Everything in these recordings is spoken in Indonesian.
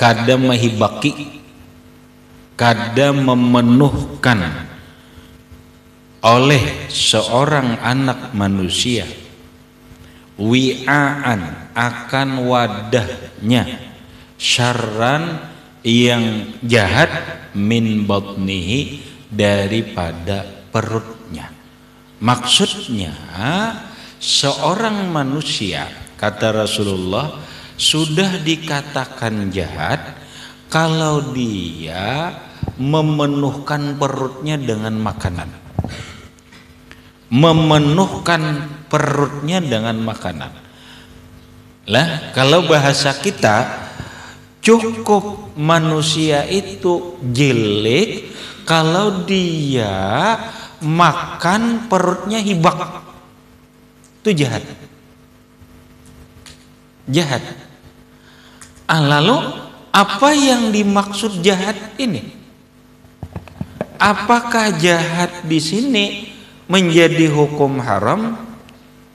kada mahibaki, kada memenuhkan oleh seorang anak manusia wi'aan akan wadahnya syarran yang jahat min batnihi daripada perutnya. Maksudnya seorang manusia, kata Rasulullah, sudah dikatakan jahat kalau dia memenuhkan perutnya dengan makanan. Memenuhkan perutnya dengan makanan. Lah, kalau bahasa kita, cukup manusia itu jelek kalau dia makan perutnya hibak. Itu jahat. Jahat. Lalu apa yang dimaksud jahat ini? Apakah jahat di sini menjadi hukum haram?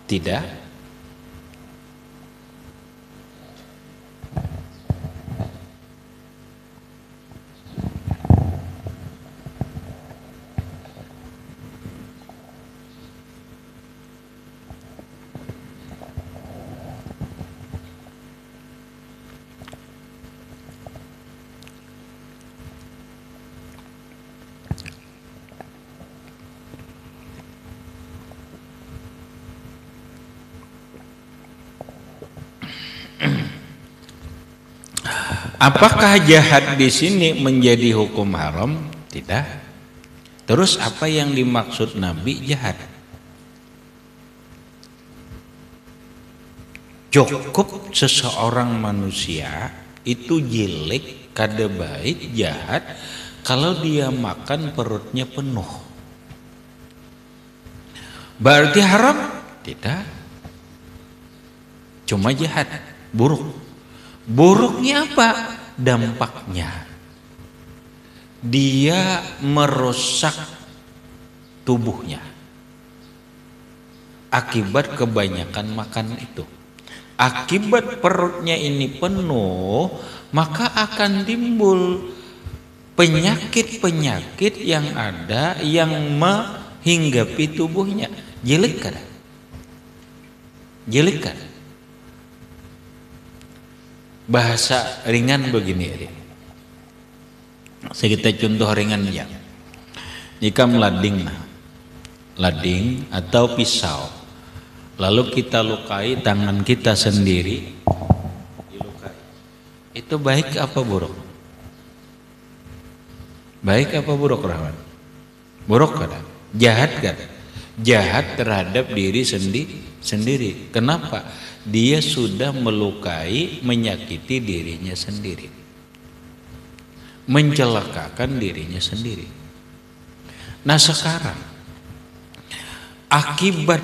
Tidak. Apakah jahat di sini menjadi hukum haram? Tidak. Terus apa yang dimaksud Nabi jahat? Cukup seseorang manusia itu jelek, kada baik, jahat kalau dia makan perutnya penuh. Berarti haram? Tidak. Cuma jahat, buruk. Buruknya apa? Dampaknya dia merusak tubuhnya akibat kebanyakan makan itu. Akibat perutnya ini penuh, maka akan timbul penyakit-penyakit yang ada yang menghinggapi tubuhnya. Jelek kan? Jelek kan? Bahasa ringan begini, saya kita contoh ringan ya. Jika melading atau pisau, lalu kita lukai tangan kita sendiri, dilukai. Itu baik apa buruk? Baik apa buruk, Rahman? Buruk kan? Jahat kan? Jahat terhadap diri sendiri. Kenapa? Dia sudah melukai, menyakiti dirinya sendiri, mencelakakan dirinya sendiri. Nah sekarang akibat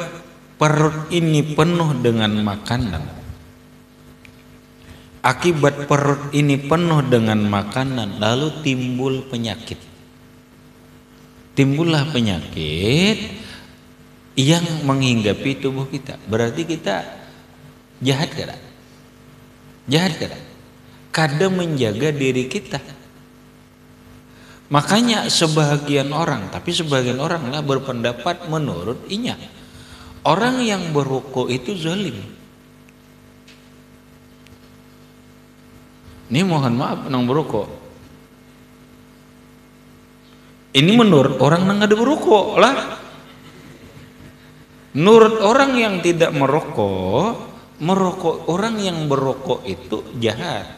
perut ini penuh dengan makanan, akibat perut ini penuh dengan makanan, lalu timbul penyakit. Timbullah penyakit yang menghinggapi tubuh kita. Berarti kita jahat kada? Jahat kada? Kada menjaga diri kita. Makanya sebagian orang, tapi sebagian orang lah berpendapat menurut inya, orang yang berrukuk itu zalim. Ini mohon maaf nang berrukuk. Ini menurut orang nang ada berrukuk lah. Menurut orang yang tidak merokok, orang yang berrokok itu jahat.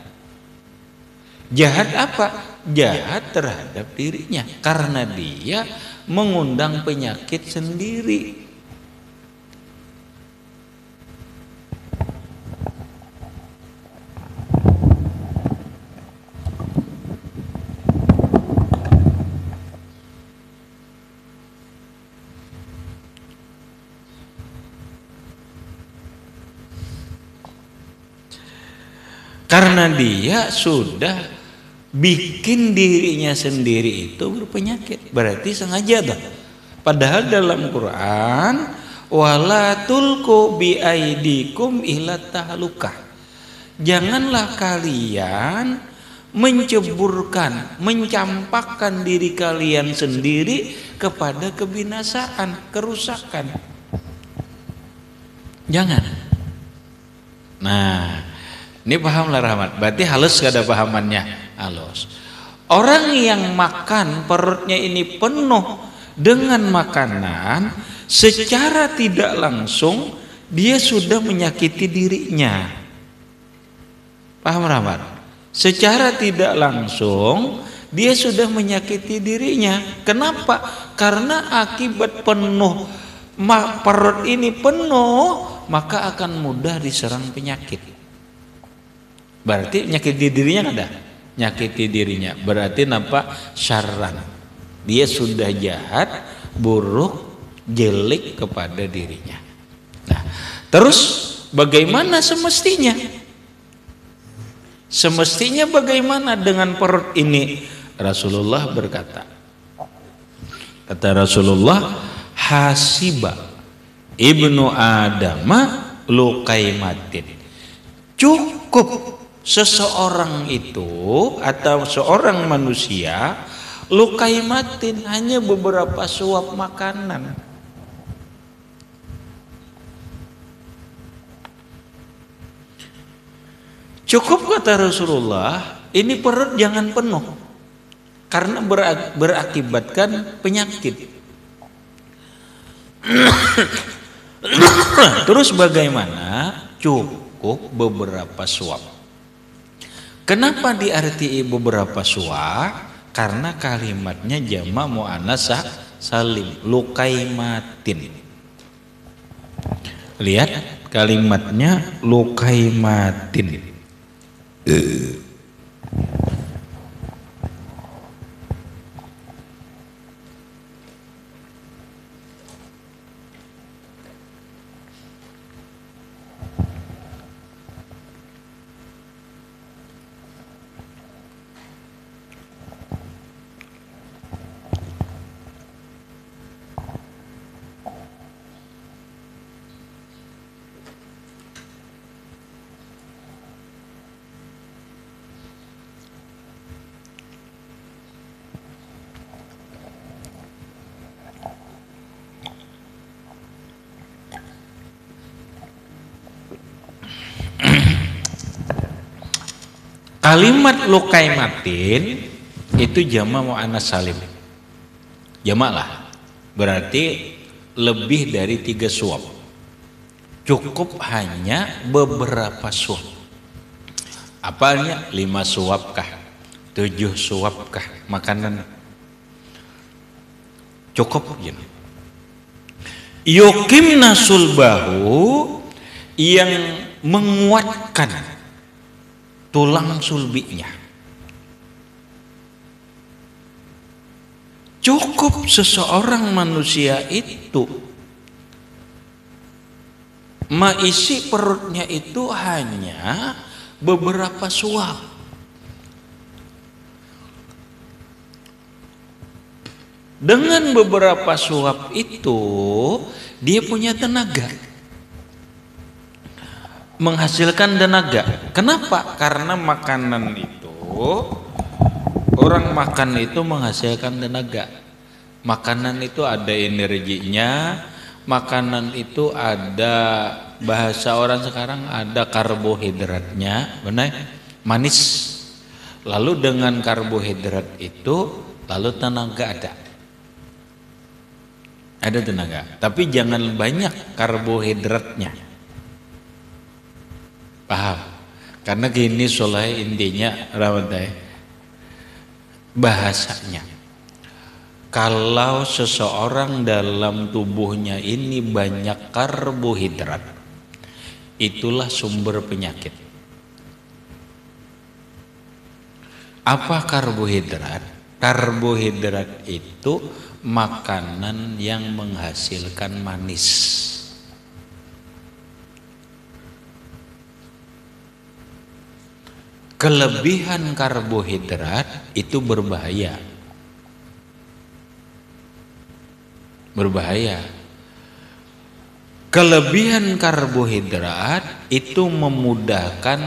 Jahat apa? Jahat terhadap dirinya karena dia mengundang penyakit sendiri. Karena dia sudah bikin dirinya sendiri itu berpenyakit, berarti sengaja dah. Padahal dalam Quran, wala tulqu bi aidikum ila tahlukah. Janganlah kalian menceburkan, mencampakkan diri kalian sendiri kepada kebinasaan, kerusakan. Jangan. Nah, ini pahamlah Rahmat. Berarti halus gak ada pahamannya? Halus. Orang yang makan perutnya ini penuh dengan makanan, secara tidak langsung dia sudah menyakiti dirinya. Paham Rahmat? Secara tidak langsung dia sudah menyakiti dirinya. Kenapa? Karena akibat penuh perut ini penuh, maka akan mudah diserang penyakit. Berarti menyakiti dirinya ada? Nyakiti dirinya berarti nampak syarran, dia sudah jahat, buruk, jelek kepada dirinya. Nah, terus bagaimana semestinya? Semestinya bagaimana dengan perut ini? Rasulullah berkata, kata Rasulullah, hasiba ibnu adama luqaimatin. Cukup seseorang itu atau seorang manusia luqaimatin, hanya beberapa suap makanan. Cukup kata Rasulullah, ini perut jangan penuh karena berakibatkan penyakit. Terus bagaimana? Cukup beberapa suap. Kenapa diarti beberapa suap? Karena kalimatnya jamak muannats salim, luqaimatin. Lihat kalimatnya luqaimatin. Kalimat luqaimatin itu jamak muannats salim. Jamak lah. Berarti lebih dari 3 suap. Cukup hanya beberapa suap. Apanya? 5 suap kah? 7 suap kah makanan? Cukup gitu. Yuqimna sulbahu, yang menguatkan tulang sulbinya. Cukup seseorang manusia itu mengisi perutnya itu hanya beberapa suap. Dengan beberapa suap itu dia punya tenaga, menghasilkan tenaga. Kenapa? Karena makanan itu, orang makan itu menghasilkan tenaga. Makanan itu ada energinya, makanan itu ada, bahasa orang sekarang ada karbohidratnya, benar? Manis. Lalu dengan karbohidrat itu, lalu tenaga ada. Ada tenaga, tapi jangan banyak karbohidratnya. Paham? Karena gini soalnya intinya Rahmat, bahasanya. Kalau seseorang dalam tubuhnya ini banyak karbohidrat, itulah sumber penyakit. Apa karbohidrat? Karbohidrat itu makanan yang menghasilkan manis. Kelebihan karbohidrat itu berbahaya. Berbahaya. Kelebihan karbohidrat itu memudahkan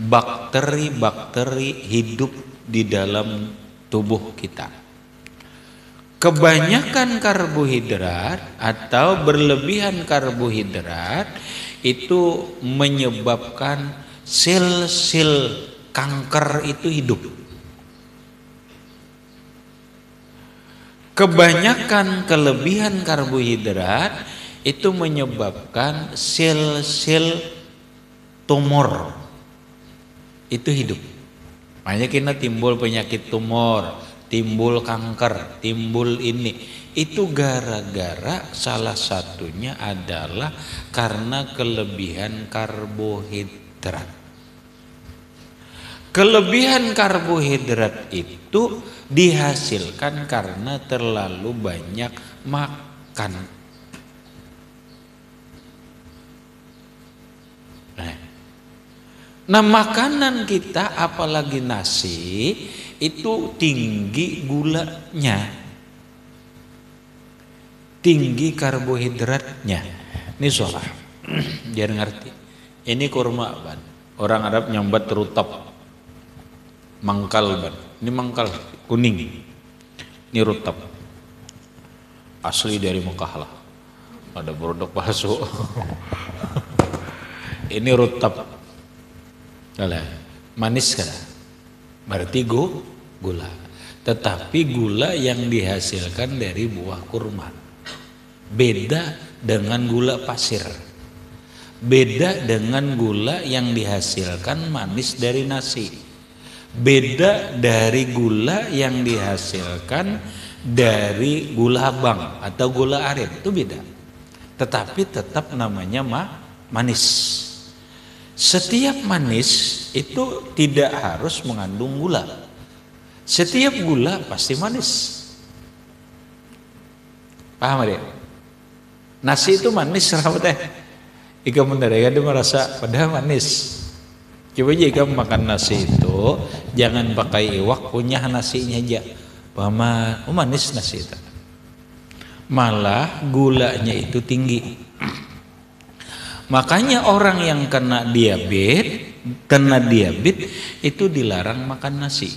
bakteri-bakteri hidup di dalam tubuh kita. Kebanyakan karbohidrat atau berlebihan karbohidrat itu menyebabkan sel-sel kanker itu hidup. Kebanyakan kelebihan karbohidrat itu menyebabkan sel-sel tumor itu hidup. Makanya kita timbul penyakit tumor, timbul kanker, timbul ini. Itu gara-gara salah satunya adalah karena kelebihan karbohidrat. Kelebihan karbohidrat itu dihasilkan karena terlalu banyak makan. Nah, makanan kita apalagi nasi itu tinggi gulanya, tinggi karbohidratnya. Ini soal biar ngerti. Ini kurma ban. Orang Arab nyambat rutab, mangkal ban. Ini mangkal kuning. Ini rutab. Asli dari Mekah lah. Ada produk palsu. Ini rutab. Manis kan? Berarti gula. Tetapi gula yang dihasilkan dari buah kurma. Beda dengan gula pasir. Beda dengan gula yang dihasilkan manis dari nasi. Beda dari gula yang dihasilkan dari gula abang atau gula aren. Itu beda. Tetapi tetap namanya manis. Setiap manis itu tidak harus mengandung gula. Setiap gula pasti manis. Paham ya? Nasi itu manis teh. Ika mendadak dia merasa padahal manis. Coba jika makan nasi itu jangan pakai iwak, punya nasinya aja. Paham? Oh manis nasi itu. Malah gulanya itu tinggi. Makanya orang yang kena diabetes itu dilarang makan nasi.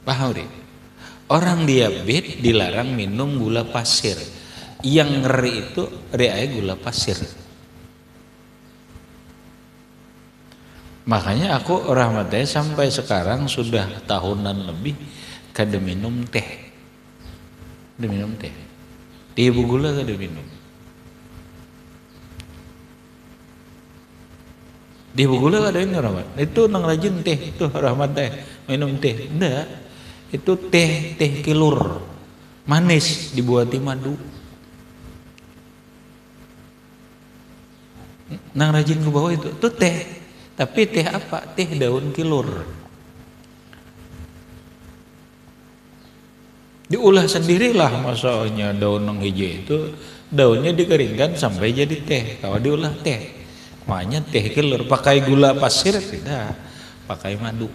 Paham deh? Orang diabetes dilarang minum gula pasir. Yang ngeri itu gula pasir. Makanya aku rahmatnya sampai sekarang sudah tahunan lebih kada minum teh. Kada minum teh. Di ibu gula kada minum. Di buku gula ada ini rahmat. Itu nang rajin teh itu rahmat teh minum teh. Enggak. Itu teh kilur. Manis dibuati madu. Nang rajin ke bawah itu teh. Tapi teh apa? Teh daun kilur. Diolah sendirilah masalahnya daun nang hijau itu daunnya dikeringkan sampai jadi teh. Kalau diolah teh. Makanya teh kilur pakai gula pasir tidak, pakai madu.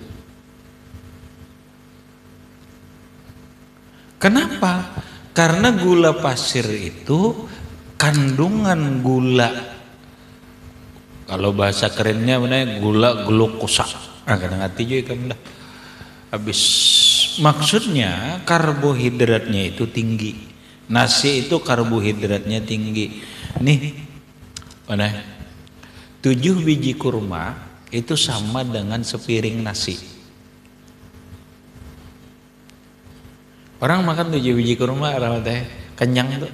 Kenapa? Karena gula pasir itu kandungan gula, kalau bahasa kerennya mana gula glukosa. Kadang hati juga kan dah. Habis maksudnya karbohidratnya itu tinggi. Nasi itu karbohidratnya tinggi. Nih, mana? 7 biji kurma itu sama dengan sepiring nasi. Orang makan 7 biji kurma kenyang tuh.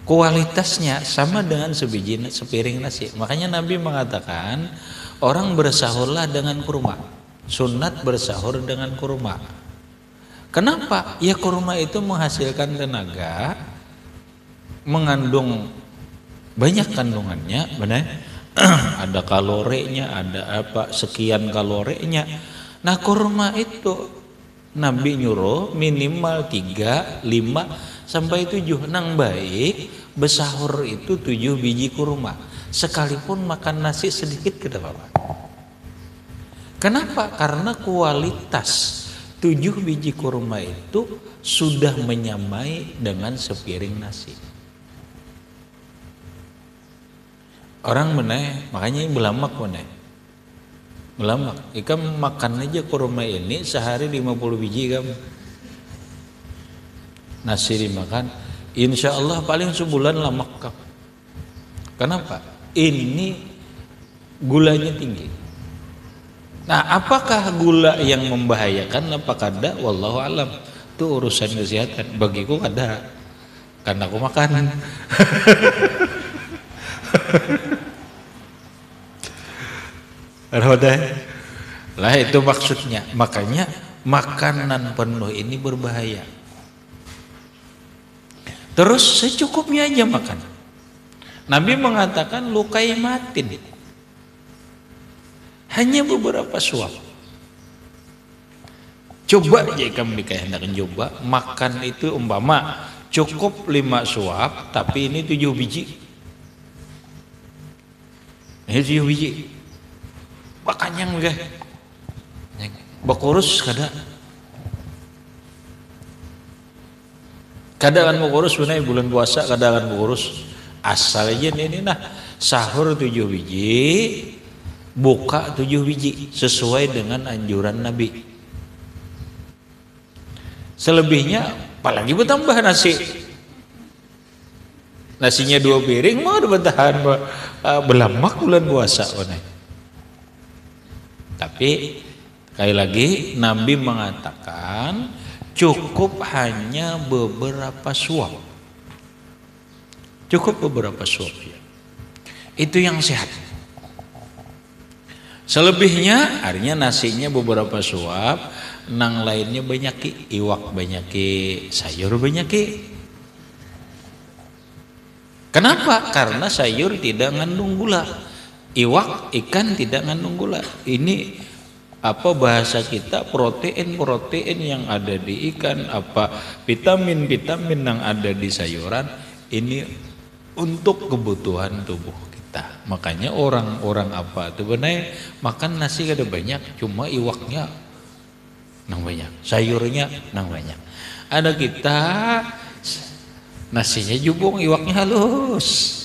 Kualitasnya sama dengan sepiring nasi. Makanya Nabi mengatakan orang bersahurlah dengan kurma. Sunat bersahur dengan kurma. Kenapa? Ya kurma itu menghasilkan tenaga, mengandung banyak kandungannya, benar? Ada kalorinya, ada apa sekian kalorinya. Nah kurma itu Nabi nyuruh minimal 3, 5 sampai 7. Nang baik bersahur itu 7 biji kurma. Sekalipun makan nasi sedikit tidak apa-apa. Kenapa? Karena kualitas 7 biji kurma itu sudah menyamai dengan sepiring nasi. Orang meneh, makanya belamak meneh. Melamak. Ikam makan aja kurma ini sehari 50 biji kamu. Nasi dimakan, insya Allah paling sebulan lamak kamu. Kenapa? Ini gulanya tinggi. Nah, apakah gula yang membahayakan? Apakah ada? Wallahu alam. Itu urusan kesehatan. Bagiku ada. Karena aku makan. Lah itu maksudnya. Makanya makanan penuh ini berbahaya. Terus secukupnya aja makan. Nabi mengatakan lukai matin. Hanya beberapa suap. Coba aja kamu dikehendakkan coba makan itu umpama cukup 5 suap tapi ini 7 biji. Ini 7 biji. Bakanyang gak? Bakurus kada. Kada kan bakurus sebenarnya bulan puasa kada kan bakurus. Asal aja ini nah sahur 7 biji, buka 7 biji sesuai dengan anjuran Nabi. Selebihnya apalagi bertambah nasi. Nasinya 2 piring mau bertahan belamak bulan puasa. Tapi sekali lagi Nabi mengatakan cukup hanya beberapa suap. Cukup beberapa suap ya. Itu yang sehat. Selebihnya artinya nasinya beberapa suap, nang lainnya banyak iwak banyak sayur banyak. Kenapa? Karena sayur tidak mengandung gula. Iwak ikan tidak mengandung gula. Ini apa bahasa kita protein yang ada di ikan, apa vitamin yang ada di sayuran ini untuk kebutuhan tubuh kita. Makanya orang-orang apa tuh benar makan nasi kada banyak, cuma iwaknya nang banyak, sayurnya nang banyak. Ada kita nasinya jubung, iwaknya halus.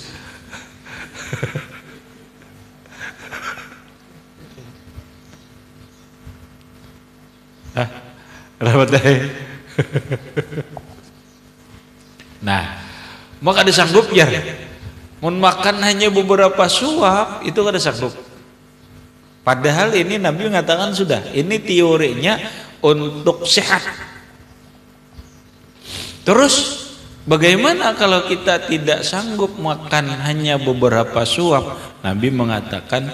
Nah, maka ada sanggup ya. Mun makan hanya beberapa suap itu kada sanggup. Padahal ini Nabi mengatakan sudah, ini teorinya untuk sehat. Terus bagaimana kalau kita tidak sanggup makan hanya beberapa suap? Nabi mengatakan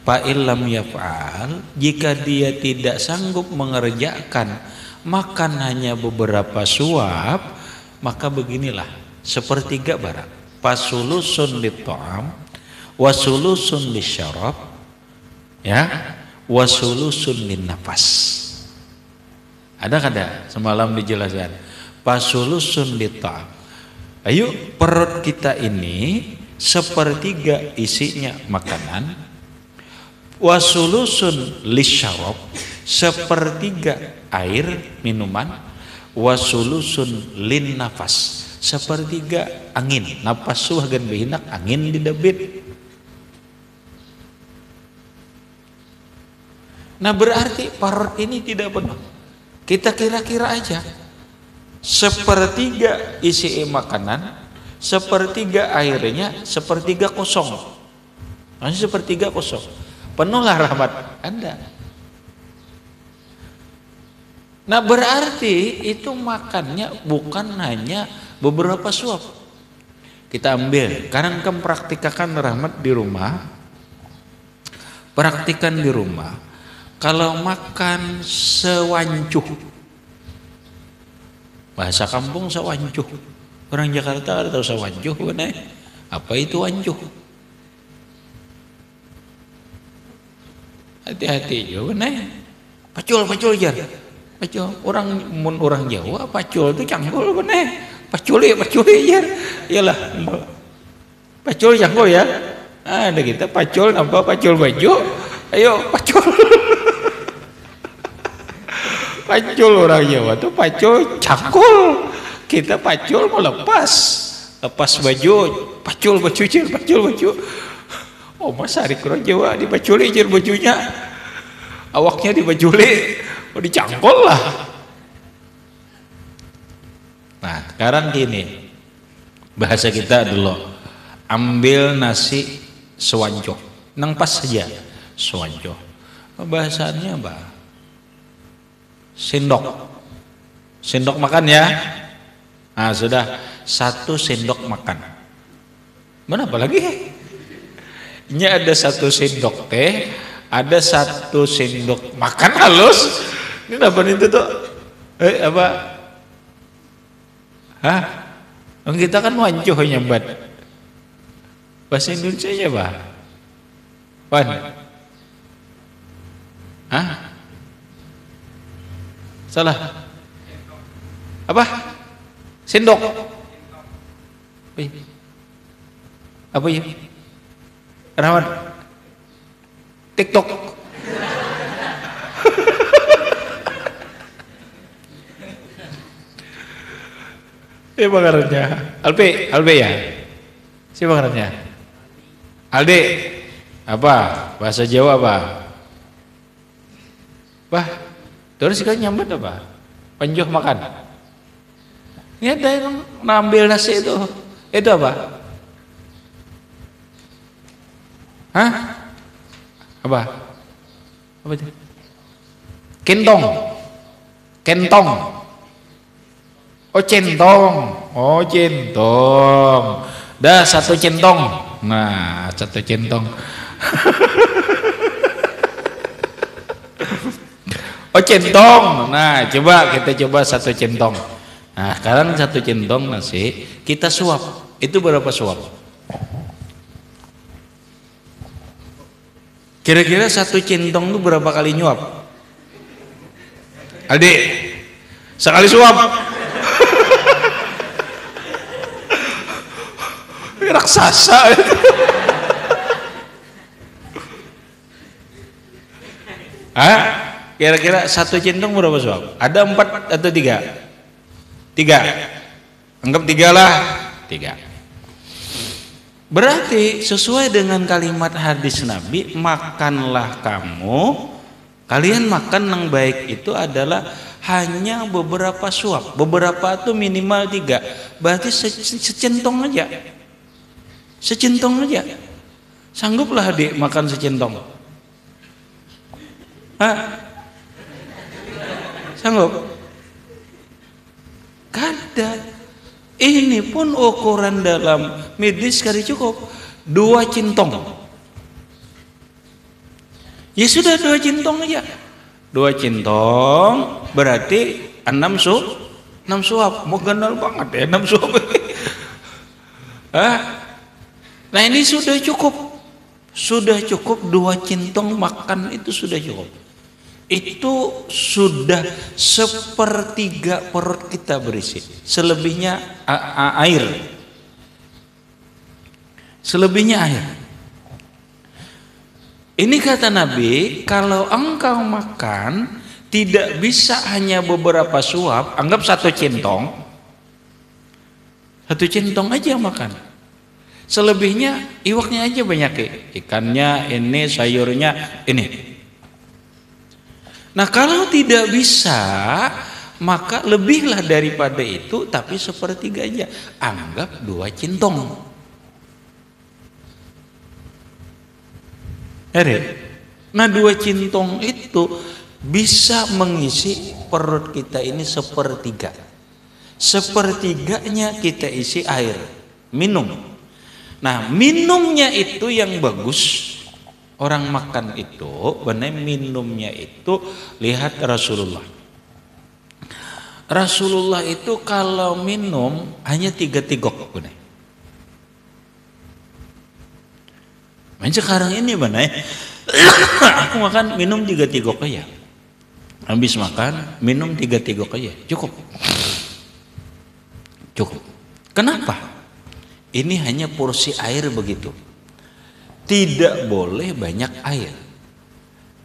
fa'ilam yaf'al, jika dia tidak sanggup mengerjakan makan hanya beberapa suap, maka beginilah sepertiga barang. Fasulusun lit-ta'am wasulusun lisyarab, ya, wasulusun lin-nafas. Ada kada semalam dijelaskan fasulusun lit-ta'am. Ayo perut kita ini sepertiga isinya makanan, wasulusun lisyarab sepertiga air minuman, wasulusun lin nafas sepertiga angin. Napas suhagan behinak angin di debit. Nah berarti perut ini tidak penuh. Kita kira-kira aja sepertiga isi makanan, sepertiga airnya, sepertiga kosong. Maksudnya sepertiga kosong. Penuhlah rahmat Anda. Nah berarti itu makannya bukan hanya beberapa suap. Kita ambil, karena kamu praktikakan rahmat di rumah. Praktikan di rumah. Kalau makan sewancuh, bahasa kampung sewancuh. Orang Jakarta ada tahu sewancuh benar? Apa itu wancuh? Hati-hati juga benar. Pacul jar. Pacul orang Jawa pacul itu canggul benar. Paculi jar. Iyalah. Pacul canggul ya. Ada kita pacul nampak pacul baju. Ayo pacul. Pacul orang Jawa tuh pacul cangkul. Kita pacul mau lepas baju, pacul baju. Oh mas hari orang Jawa dipaculi jar bajunya. awaknya dibajuli, dicangkol lah. Nah, sekarang gini, bahasa kita dulu, ambil nasi sewanco, nang pas saja sewanco. Bahasanya apa? Sendok makan ya. Nah, sudah 1 sendok makan. Mana apa lagi? Ini ada 1 sendok teh, ada 1 sendok makan halus. Ini apa itu tuh? Apa? Hah? Kita kan wancuh nyambat. Bahasa Indonesia ya, Pak? Wan? Hah? Salah? Apa? Sendok? Apa ya? Rahman? TikTok? Siapa ngarannya? Albe ya? Siapa ngarannya? Alde? Apa? Bahasa Jawa apa? Bah, terus kan nyambat apa? Panjuh makan. Ini ada yang ngambil nasi itu. Itu apa? Hah? Apa? Apa itu? Kentong. Oh, centong. Oh, centong. Dah 1 centong. Nah, 1 centong. Oh, centong. Nah, kita coba 1 centong. Nah, sekarang 1 centong nasi kita suap. Itu berapa suap? Kira-kira 1 centong itu berapa kali nyuap? Adik, sekali suap. Raksasa. Hah? Kira-kira 1 centong berapa suap? Ada 4 atau 3? 3. Anggap 3 lah. 3. Berarti sesuai dengan kalimat hadis Nabi, makanlah kamu, kalian makan yang baik itu adalah hanya beberapa suap. Beberapa itu minimal 3. Berarti secentong aja. Secentong aja. Sangguplah adik makan secentong? Hah? Sanggup? Kada. Ini pun ukuran dalam medis kali cukup 2 centong. Ya sudah 2 centong aja. 2 centong berarti 6 suap. Mau ganal banget ya 6 suap. Hah? Nah, ini sudah cukup. Sudah cukup 2 centong makan itu sudah cukup. Itu sudah 1/3 perut kita berisi. Selebihnya air. Selebihnya air. Ini kata Nabi, kalau engkau makan tidak bisa hanya beberapa suap, anggap 1 centong. 1 centong aja makan. Selebihnya iwaknya aja banyak, ikannya ini, sayurnya ini. Nah, kalau tidak bisa, maka lebihlah daripada itu, tapi 1/3 aja. Anggap 2 centong. Nah, 2 centong itu bisa mengisi perut kita ini 1/3. 1/3-nya kita isi air, minum. Nah, minumnya itu yang bagus. Orang makan itu, benar minumnya itu, lihat Rasulullah. Rasulullah itu kalau minum hanya 3 tegok, benar. Sekarang ini benar, aku makan minum 3 tegok aja. Habis makan minum 3 tegok aja, cukup. Cukup. Kenapa? Ini hanya porsi air begitu. Tidak boleh banyak air.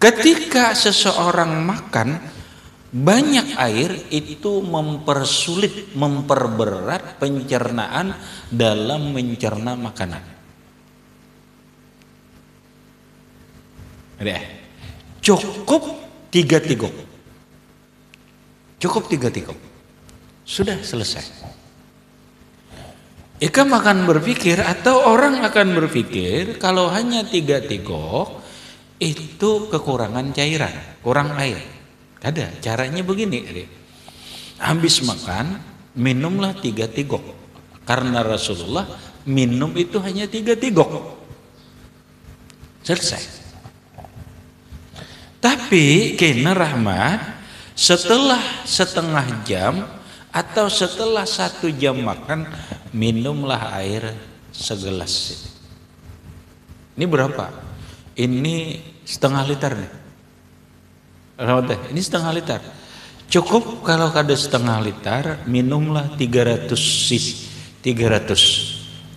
Ketika seseorang makan banyak air, itu mempersulit, memperberat pencernaan dalam mencerna makanan. cukup 3 tigok. Cukup 3 tigok. Sudah selesai. Ikam akan berpikir atau orang akan berpikir kalau hanya 3 tigok itu kekurangan cairan, kurang air. Ada, caranya begini. Habis makan, minumlah 3 tigok. Karena Rasulullah minum itu hanya 3 tigok. Selesai. Tapi kena rahmat, setelah setengah jam atau setelah 1 jam makan, minumlah air segelas. Ini berapa? Ini setengah liter nih. Ini setengah liter. Cukup kalau kada setengah liter, minumlah 300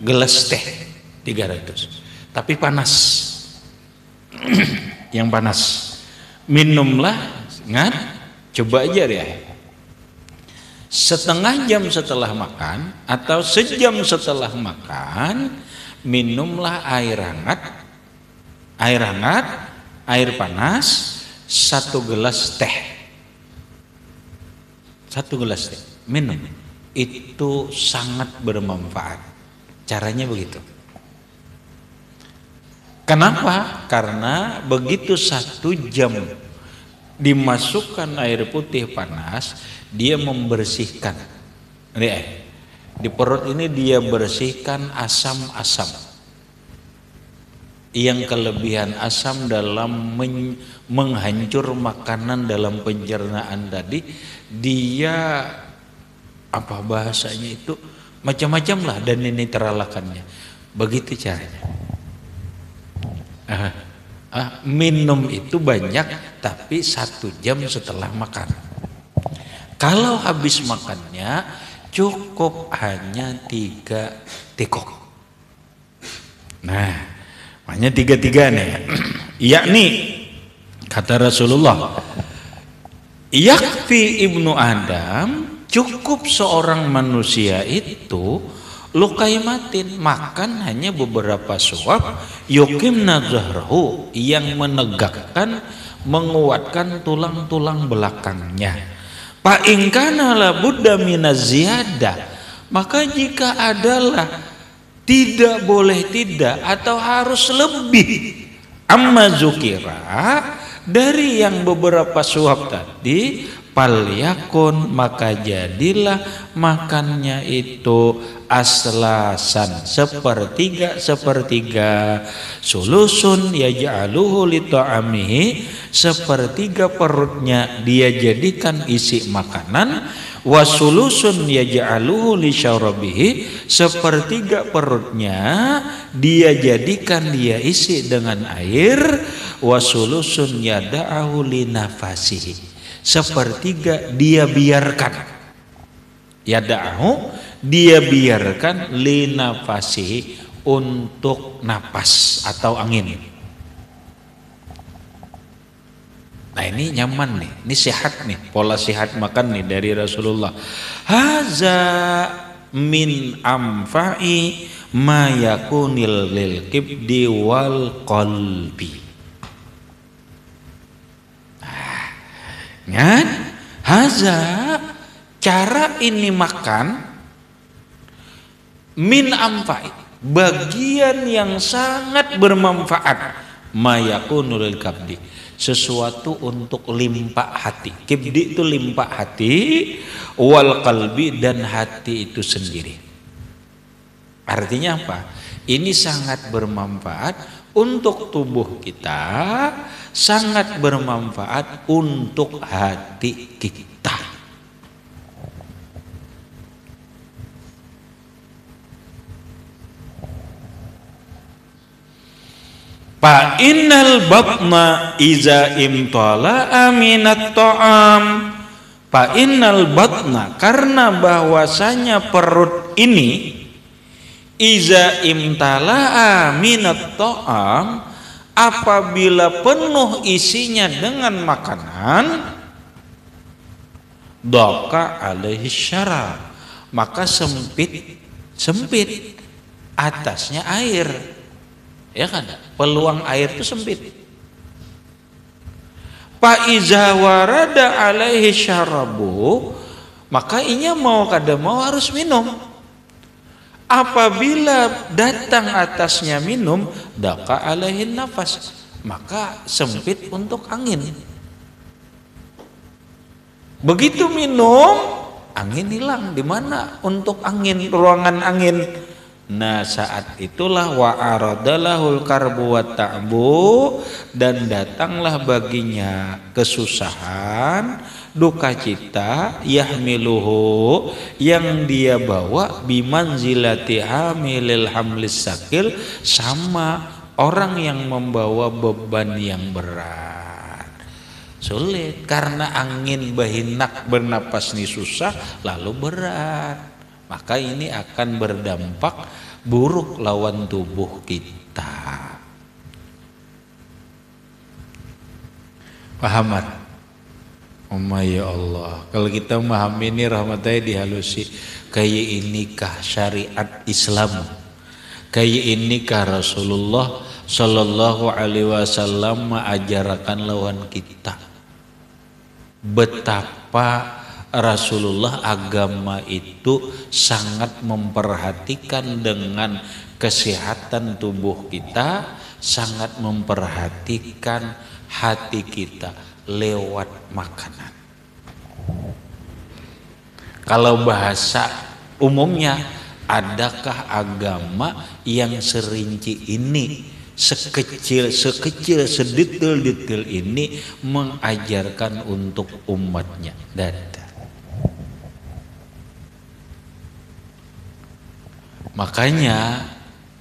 gelas teh, 300. Tapi panas. Yang panas. Minumlah, ingat, coba aja ya. Setengah jam setelah makan atau sejam setelah makan, minumlah air hangat, air panas, 1 gelas teh. 1 gelas teh, minum. Itu sangat bermanfaat. Caranya begitu. Kenapa? Karena begitu 1 jam dimasukkan air putih panas, dia membersihkan. Di perut ini dia bersihkan asam-asam. Yang kelebihan asam dalam menghancur makanan dalam pencernaan tadi, dia apa bahasanya itu macam-macam lah dan ini teralakannya. Begitu caranya. Minum itu banyak tapi 1 jam setelah makan. Kalau habis makannya cukup hanya 3 tigok. Nah, hanya 3 nih. Yakni kata Rasulullah, yakfi ibnu Adam, cukup seorang manusia itu lukaimatin, makan hanya beberapa suap, yukimna zahrahu, yang menegakkan, menguatkan tulang-tulang belakangnya. Fa in kana la budda minaz ziyadah, maka jika adalah tidak boleh tidak atau harus lebih amma zukira dari yang beberapa suap tadi, falyakun, maka jadilah makannya itu aslasan, sepertiga, sulusun yaj'aluhu li ta'amihi, sepertiga perutnya dia jadikan isi makanan, wasulusun yaj'aluhu li syarabihi, sepertiga perutnya dia jadikan dia isi dengan air, wasulusun yada'ahu li nafasihi, sepertiga dia biarkan, yada'ahu, dia biarkan li nafasihi, untuk napas atau angin. Nah ini nyaman nih, ini sehat nih, pola sehat makan nih dari Rasulullah. Haza min amfa'i ma yakunil lil kibdi wal qalbi. Nah, haza, cara ini makan min amfa'i, bagian yang sangat bermanfaat, ma yakunul lil kabdi, sesuatu untuk limpa hati. Kibdi itu limpa hati, wal qalbi, dan hati itu sendiri. Artinya apa? Ini sangat bermanfaat untuk tubuh kita, sangat bermanfaat untuk hati kita. Fa innal batna iza imtala aminat ta'am. Fa innal batna, karena bahwasanya perut ini iza imtala aminat ta'am, apabila penuh isinya dengan makanan, daka alaihi syarab, maka sempit atasnya air. Ya kan, peluang air itu sempit. Fa iza warada alaihi syarabu, maka inya mau kada mau harus minum. Apabila datang atasnya minum, daka alaihi nafas, maka sempit untuk angin. Begitu minum, angin hilang. Di mana untuk angin, ruangan angin? Nah, saat itulah wa aradalahul karbu wa ta'bu, dan datanglah baginya kesusahan, duka cita, yahmiluhu, yang dia bawa bimanzilati hamilil hamlis sakil, sama orang yang membawa beban yang berat. Sulit karena angin bahinak bernapas nih susah, lalu berat. Maka ini akan berdampak buruk lawan tubuh kita. Pahamat? Ya Allah, kalau kita memahami ini rahmatnya dihalusi. Kayak inikah syariat Islam? Kayak inikah Rasulullah Sallallahu Alaihi Wasallam mengajarkan lawan kita? Betapa Rasulullah agama itu sangat memperhatikan dengan kesehatan tubuh kita, sangat memperhatikan hati kita lewat makanan. Kalau bahasa umumnya, adakah agama yang serinci ini, sekecil, sedetail ini mengajarkan untuk umatnya? Dada. Makanya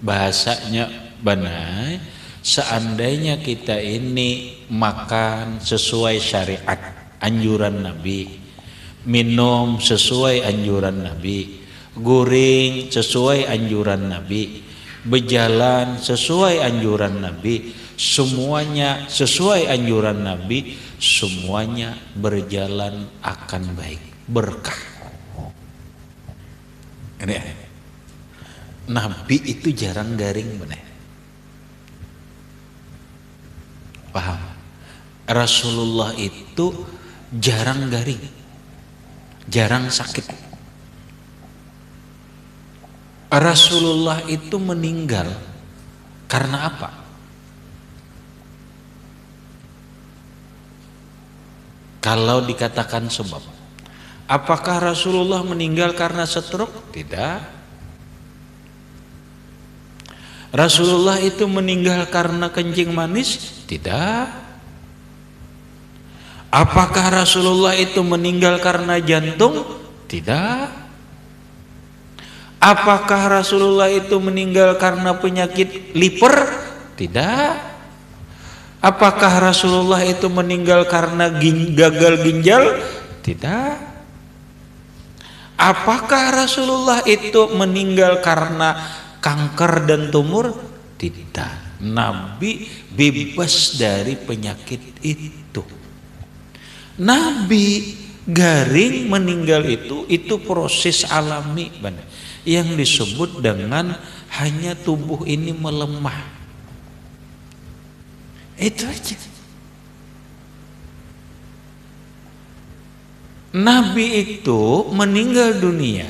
bahasanya Banai, seandainya kita ini makan sesuai syariat anjuran Nabi, minum sesuai anjuran Nabi, guring sesuai anjuran Nabi, berjalan sesuai anjuran Nabi, semuanya sesuai anjuran Nabi, semuanya berjalan akan baik, berkah. Ini Nabi itu jarang garing bener. Paham? Rasulullah itu jarang garing, jarang sakit. Rasulullah itu meninggal karena apa? Kalau dikatakan sebab, apakah Rasulullah meninggal karena stroke? Tidak. Rasulullah itu meninggal karena kencing manis? Tidak. Apakah Rasulullah itu meninggal karena jantung? Tidak. Apakah Rasulullah itu meninggal karena penyakit liver? Tidak. Apakah Rasulullah itu meninggal karena gagal ginjal? Tidak. Apakah Rasulullah itu meninggal karena kanker dan tumor? Tidak. Nabi bebas dari penyakit itu. Nabi garing meninggal itu proses alami yang disebut dengan hanya tubuh ini melemah. Itu aja. Nabi itu meninggal dunia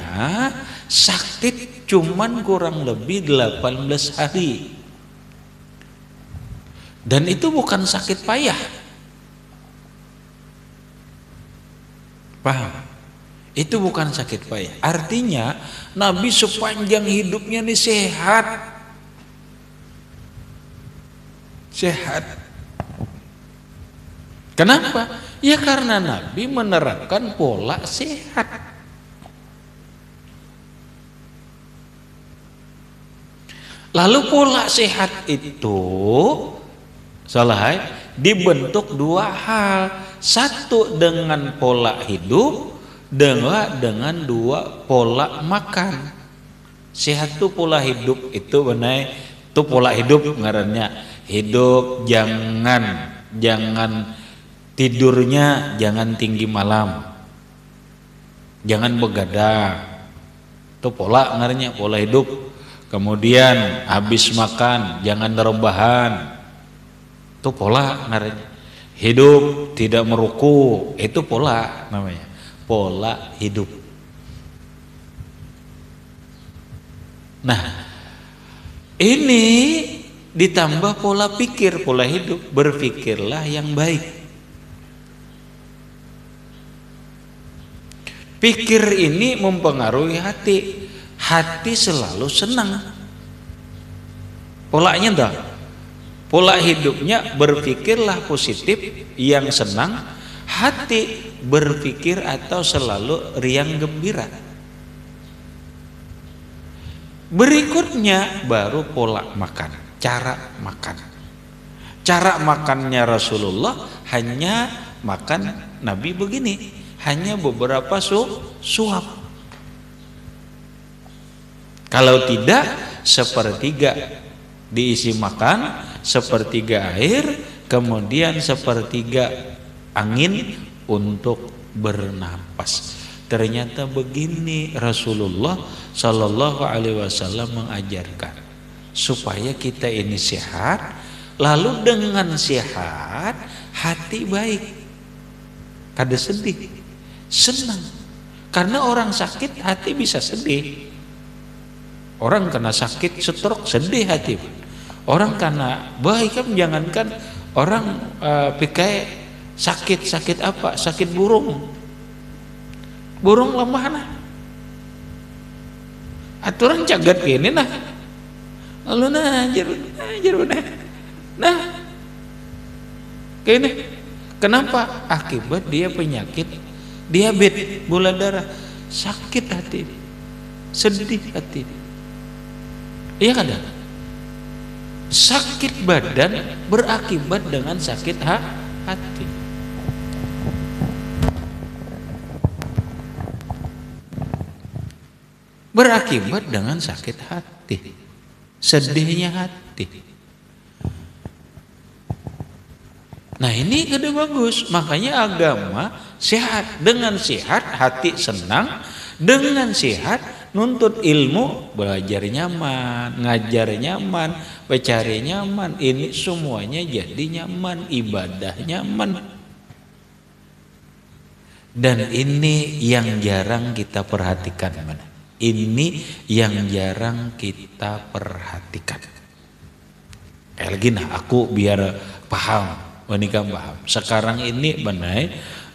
sakit cuman kurang lebih 18 hari. Dan itu bukan sakit payah. Paham? Itu bukan sakit payah. Artinya Nabi sepanjang hidupnya nih sehat. Sehat. Kenapa? Ya karena Nabi menerapkan pola sehat. Lalu pola sehat itu dibentuk dua hal. Satu dengan pola hidup, dengan dua pola makan. Sehat itu pola hidup itu benar. Itu pola hidup ngarannya. Hidup jangan tidurnya jangan tinggi malam. Jangan begadang. Itu pola ngarannya, pola hidup. Kemudian habis makan jangan rebahan. Itu pola ngarannya. hidup tidak meruku, itu pola namanya, pola hidup. Nah, ini ditambah pola pikir, pola hidup, berpikirlah yang baik. Pikir ini mempengaruhi hati. Hati selalu senang. Polanya dah. Pola hidupnya berpikirlah positif, yang senang. Hati berpikir atau selalu riang gembira. Berikutnya baru pola makan, cara makan. Cara makannya Rasulullah hanya makan Nabi begini, hanya beberapa suap. Kalau tidak, sepertiga diisi makan, sepertiga air, kemudian sepertiga angin untuk bernapas. Ternyata begini Rasulullah Shallallahu Alaihi Wasallam mengajarkan supaya kita ini sehat, lalu dengan sehat hati baik, kada sedih, senang. Karena orang sakit hati bisa sedih. Orang kena sakit stroke sedih hati. Orang kena baik kan, jangankan orang pikai sakit apa? Sakit burung. Burung lemah nah. Aturan cagat gini nah. Lalu nah. Gini. Kenapa? Akibat dia penyakit diabetes, gula darah, sakit hati, sedih hati. Iya kan? Sakit badan berakibat dengan sakit hati. Berakibat dengan sakit hati, sedihnya hati. Nah ini kada bagus. Makanya agama sehat. Dengan sehat hati senang. Dengan sehat nuntut ilmu, belajar nyaman, ngajar nyaman, mencari nyaman. Ini semuanya jadi nyaman, ibadah nyaman. Dan ini yang jarang kita perhatikan. Ini yang jarang kita perhatikan. Lagi nah aku biar paham, wanita paham. Sekarang ini benar,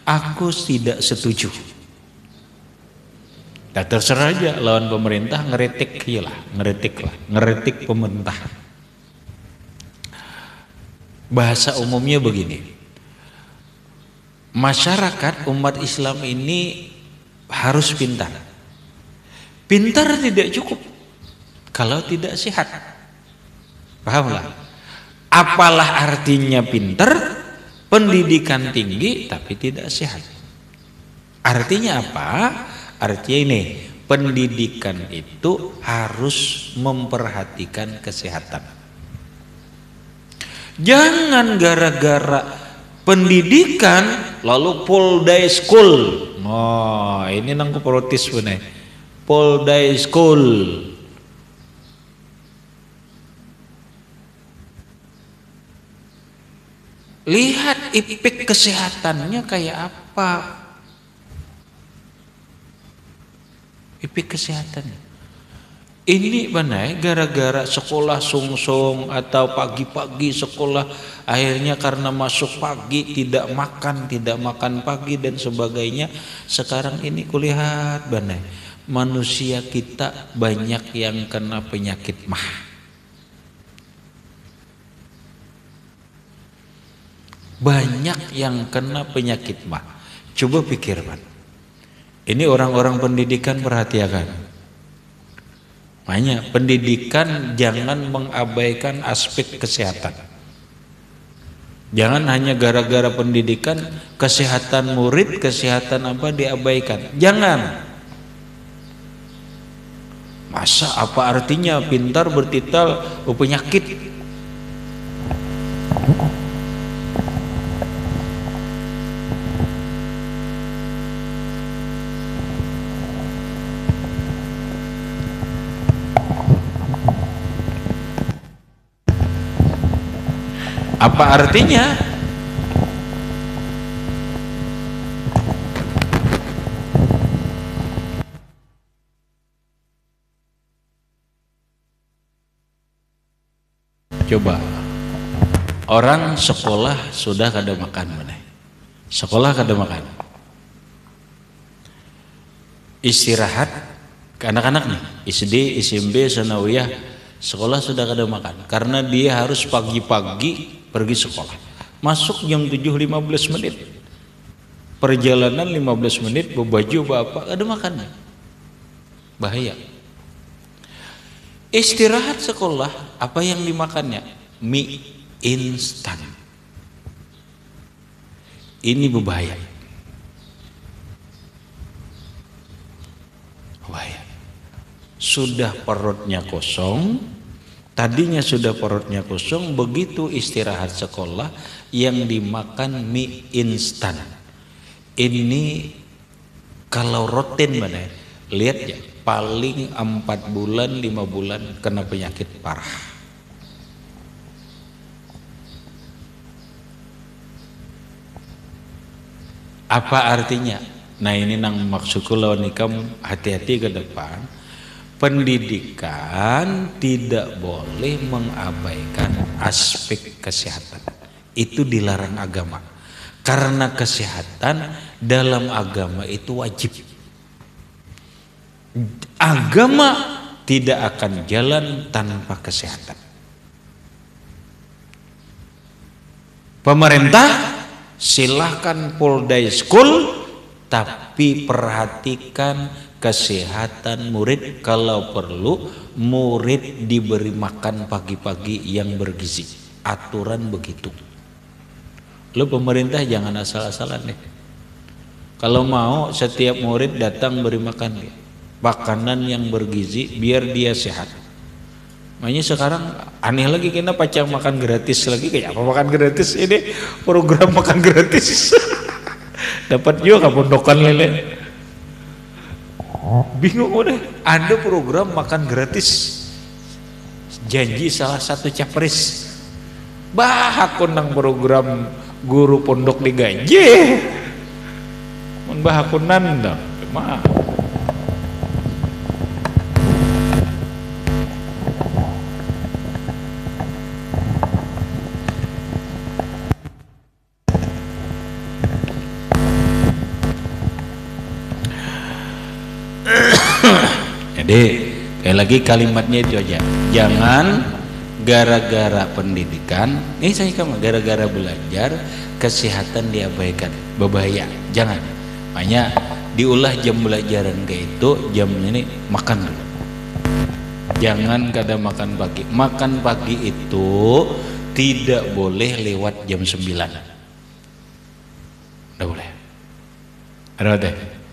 aku tidak setuju. Nah, terserah aja lawan pemerintah ngeritik lah, ngeritik pemerintah. Bahasa umumnya begini. Masyarakat umat Islam ini harus pintar. Pintar tidak cukup kalau tidak sehat. Pahamlah? Apalah artinya pintar? Pendidikan tinggi tapi tidak sehat. Artinya apa? Artinya ini, pendidikan itu harus memperhatikan kesehatan. Jangan gara-gara pendidikan lalu Polda School. Oh, ini nangku protes bener. Polda School. Lihat efek kesehatannya kayak apa. Efek kesehatan. Ini benar gara-gara sekolah sungsung atau pagi-pagi sekolah, akhirnya karena masuk pagi tidak makan pagi dan sebagainya. Sekarang ini kulihat benar manusia kita banyak yang kena penyakit mah. Banyak yang kena penyakit mah. Coba pikir, Pak. Ini orang-orang pendidikan perhatikan. Makanya pendidikan jangan mengabaikan aspek kesehatan. Jangan hanya gara-gara pendidikan kesehatan murid, kesehatan apa diabaikan. Jangan. Masa apa artinya pintar bertitel penyakit? Apa artinya? Coba orang sekolah sudah kada makan mana? Sekolah kada makan. Istirahat ke anak-anak nih, SD, SMP, sanawiyah, sekolah sudah kada makan karena dia harus pagi-pagi pergi sekolah. Masuk jam 7.15 menit. Perjalanan 15 menit, berbaju apa, ada makannya. Bahaya. Istirahat sekolah, apa yang dimakannya? Mie instan. Ini berbahaya. Bahaya. Sudah perutnya kosong, tadinya sudah perutnya kosong, begitu istirahat sekolah yang dimakan mie instan. Ini kalau rutin mana? Lihat ya, paling 4 bulan 5 bulan kena penyakit parah. Apa artinya? Nah ini nang maksudku lawan ikam, hati-hati ke depan. Pendidikan tidak boleh mengabaikan aspek kesehatan. Itu dilarang agama. Karena kesehatan dalam agama itu wajib. Agama tidak akan jalan tanpa kesehatan. Pemerintah silahkan Poldai School, tapi perhatikan kesehatan murid. Kalau perlu murid diberi makan pagi-pagi yang bergizi. Aturan begitu. Lo pemerintah jangan asal-asalan deh. Kalau mau setiap murid datang beri makan dia, makanan yang bergizi biar dia sehat. Makanya sekarang aneh lagi, kena pacang makan gratis lagi. Kayak apa makan gratis ini? Program makan gratis. Dapat juga pondokan lele. Bingung udah. Ada program makan gratis. Janji salah satu capres. Bahakun nang program guru pondok digaji. Mun bahakunan dah. Maaf. Jadi kayak lagi kalimatnya itu aja. Jangan gara-gara pendidikan, ini saya kamu gara-gara belajar kesehatan diabaikan, berbahaya. Jangan. Makanya diulah jam belajaran kayak itu, jam ini makan dulu. Jangan kada makan pagi. Makan pagi itu tidak boleh lewat jam 9. Tidak boleh. Ada deh.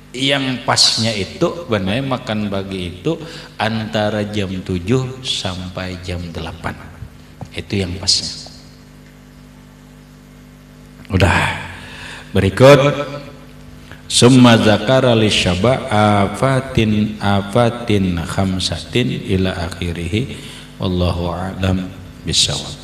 Yang pasnya itu benar makan pagi itu antara jam 7 sampai jam 8. Itu yang pasnya. Udah. Berikut summa zakara lisyaba afatin khamsatin ila akhirih wallahu a'lam bissawab.